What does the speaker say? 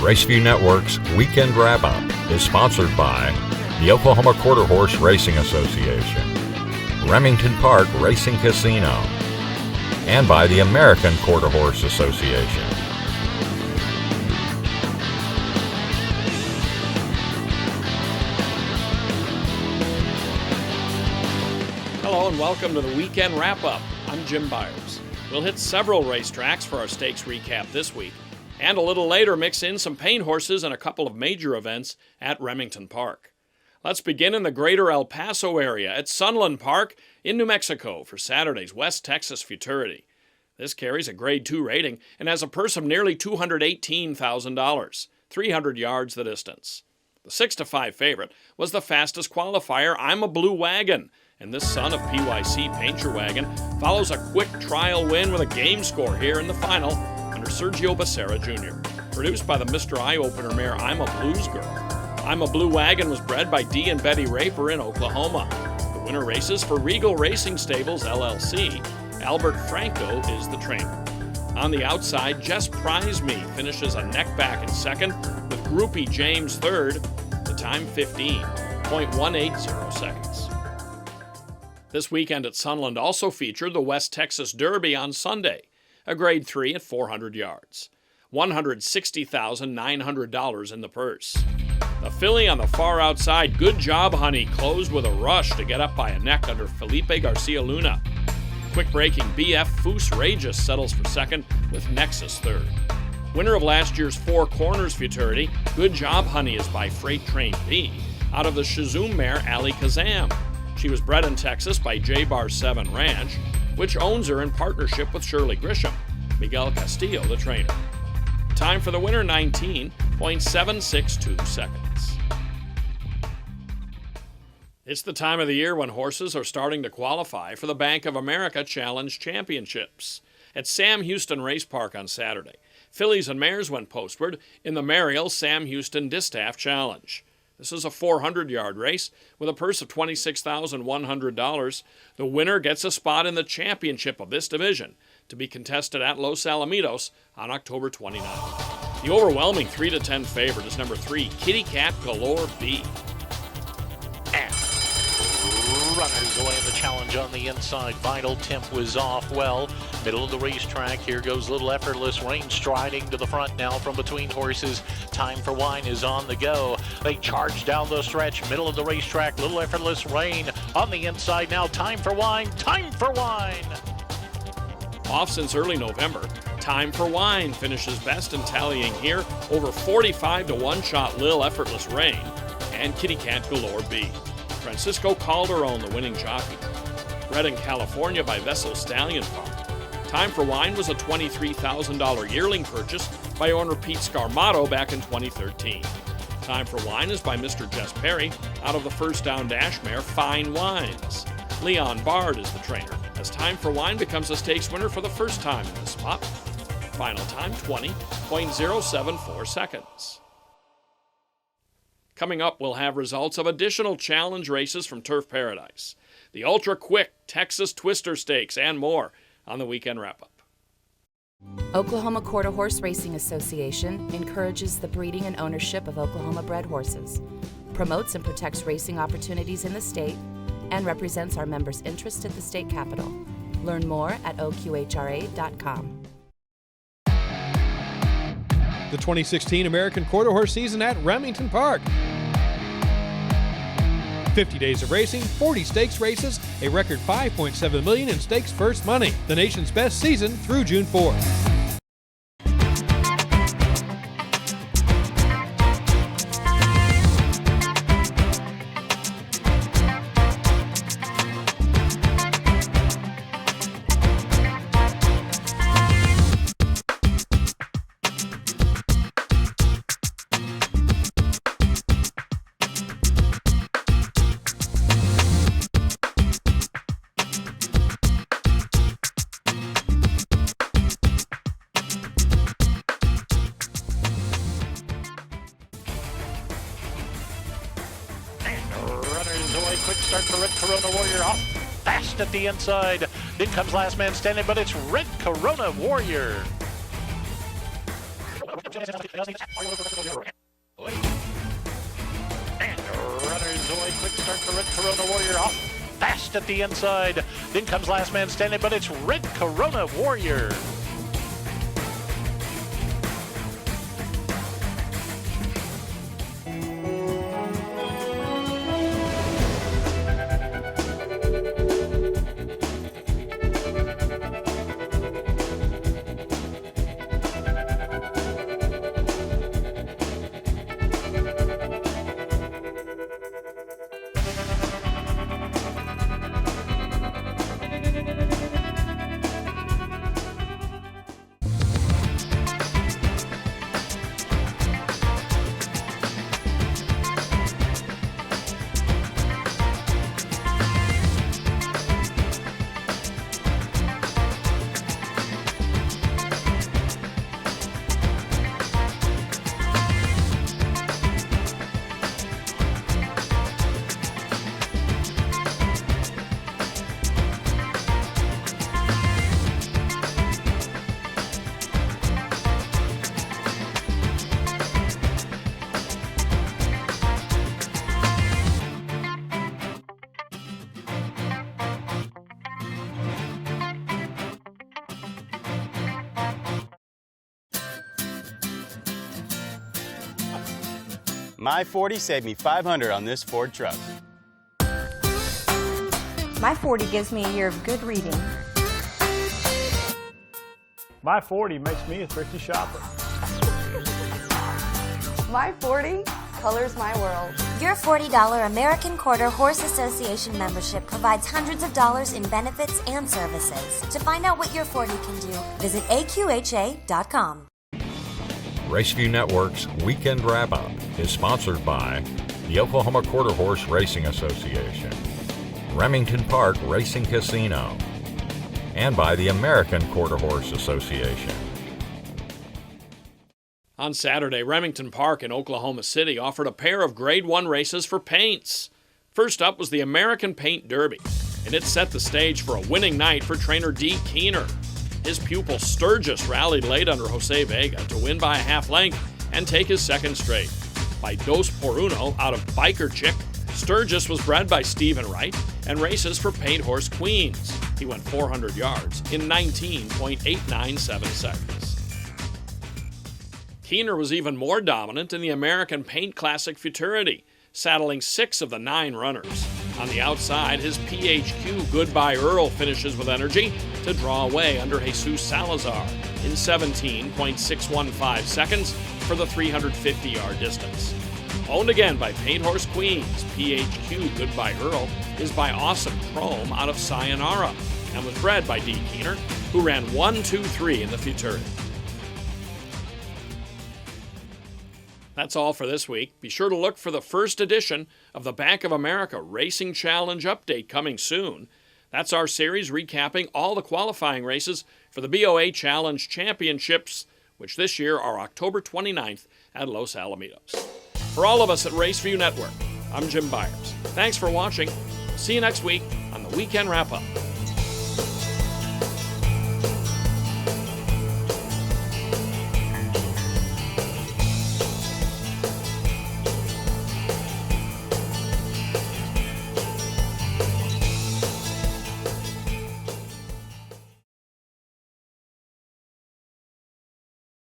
Raceview Network's Weekend Wrap-Up is sponsored by the Oklahoma Quarter Horse Racing Association, Remington Park Racing Casino, and by the American Quarter Horse Association. Hello and welcome to the Weekend Wrap-Up. I'm Jim Byers. We'll hit several racetracks for our stakes recap this week, and a little later mix in some paint horses and a couple of major events at Remington Park. Let's begin in the greater El Paso area at Sunland Park in New Mexico for Saturday's West Texas Futurity. This carries a Grade 2 rating and has a purse of nearly $218,000, 300 yards the distance. The 6-5 favorite was the fastest qualifier, I'm a Blue Wagon, and this son of PYC Paint Your Wagon follows a quick trial win with a game score here in the final under Sergio Becerra Jr., produced by the Mr. Eye-Opener mare I'm a Blues Girl. I'm a Blue Wagon was bred by Dee and Betty Raper in Oklahoma. The winner races for Regal Racing Stables, LLC. Albert Franco is the trainer. On the outside, Just Prize Me finishes a neck back in second, with Groupie James third, the time 15.180 seconds. This weekend at Sunland also featured the West Texas Derby on Sunday, a Grade 3 at 400 yards. $160,900 in the purse. The filly on the far outside, Good Job Honey, closed with a rush to get up by a neck under Felipe Garcia Luna. Quick-breaking BF Foos Regis settles for second with Nexus third. Winner of last year's Four Corners Futurity, Good Job Honey is by Freight Train B out of the Shazoom mare Ali Kazam. She was bred in Texas by J-Bar 7 Ranch, which owns her in partnership with Shirley Grisham, Miguel Castillo, the trainer. Time for the winner, 19.762 seconds. It's the time of the year when horses are starting to qualify for the Bank of America Challenge Championships. At Sam Houston Race Park on Saturday, fillies and mares went postward in the Mariel Sam Houston Distaff Challenge. This is a 400-yard race with a purse of $26,100. The winner gets a spot in the championship of this division to be contested at Los Alamitos on October 29th. The overwhelming 3-10 favorite is number 3, Kitty Cat Galore B. And runners away in the challenge on the inside. Vital Temp was off well. Middle of the racetrack. Here goes Little Effortless Rain striding to the front now from between horses. Time for Wine is on the go. They charge down the stretch. Middle of the racetrack. Little Effortless Rain on the inside now. Time for Wine. Time for Wine. Off since early November, Time for Wine finishes best in tallying here over 45 to 1 shot Lil Effortless Rain and Kitty Cat Galore B. Francisco Calderon, the winning jockey. Bred in California by Vessel Stallion Farm. Time for Wine was a $23,000 yearling purchase by owner Pete Scarmato back in 2013. Time for Wine is by Mr. Jess Perry out of the First Down Dash mare Fine Wines. Leon Bard is the trainer, as Time for Wine becomes a stakes winner for the first time in this spot. Final time, 20.074 seconds. Coming up, we'll have results of additional challenge races from Turf Paradise, the ultra-quick Texas Twister Stakes, and more on the Weekend Wrap-Up. Oklahoma Quarter Horse Racing Association encourages the breeding and ownership of Oklahoma-bred horses, promotes and protects racing opportunities in the state, and represents our members' interest at the state capitol. Learn more at oqhra.com. The 2016 American Quarter Horse season at Remington Park. 50 days of racing, 40 stakes races, a record $5.7 million in stakes purse money. The nation's best season through June 4th. Quick start for Red Corona Warrior off fast at the inside. Then comes Last Man Standing, but it's Red Corona Warrior. And runners away. Quick start for Red Corona Warrior. Off fast at the inside. Then comes last man standing, but it's Red Corona Warrior. My 40 saved me $500 on this Ford truck. My 40 gives me a year of good reading. My 40 makes me a thrifty shopper. My 40 colors my world. Your $40 American Quarter Horse Association membership provides hundreds of dollars in benefits and services. To find out what your 40 can do, visit aqha.com. Raceview Network's Weekend Wrap-Up is sponsored by the Oklahoma Quarter Horse Racing Association, Remington Park Racing Casino, and by the American Quarter Horse Association. On Saturday, Remington Park in Oklahoma City offered a pair of Grade 1 races for paints. First up was the American Paint Derby, and it set the stage for a winning night for trainer Dee Keener. His pupil Sturgis rallied late under Jose Vega to win by a half length and take his second straight. By Dos por Uno out of Biker Chick, Sturgis was bred by Stephen Wright and races for Paint Horse Queens. He went 400 yards in 19.897 seconds. Keener was even more dominant in the American Paint Classic Futurity, saddling 6 of the 9 runners. On the outside, his PHQ Goodbye Earl finishes with energy to draw away under Jesus Salazar in 17.615 seconds for the 350-yard distance. Owned again by Paint Horse Queens, PHQ Goodbye Earl is by Awesome Chrome out of Sayonara and was bred by Dee Keener, who ran 1-2-3 in the Futurity. That's all for this week. Be sure to look for the first edition of the Bank of America Racing Challenge Update coming soon. That's our series recapping all the qualifying races for the BOA Challenge Championships, which this year are October 29th at Los Alamitos. For all of us at Raceview Network, I'm Jim Byers. Thanks for watching. See you next week on the Weekend Wrap-Up.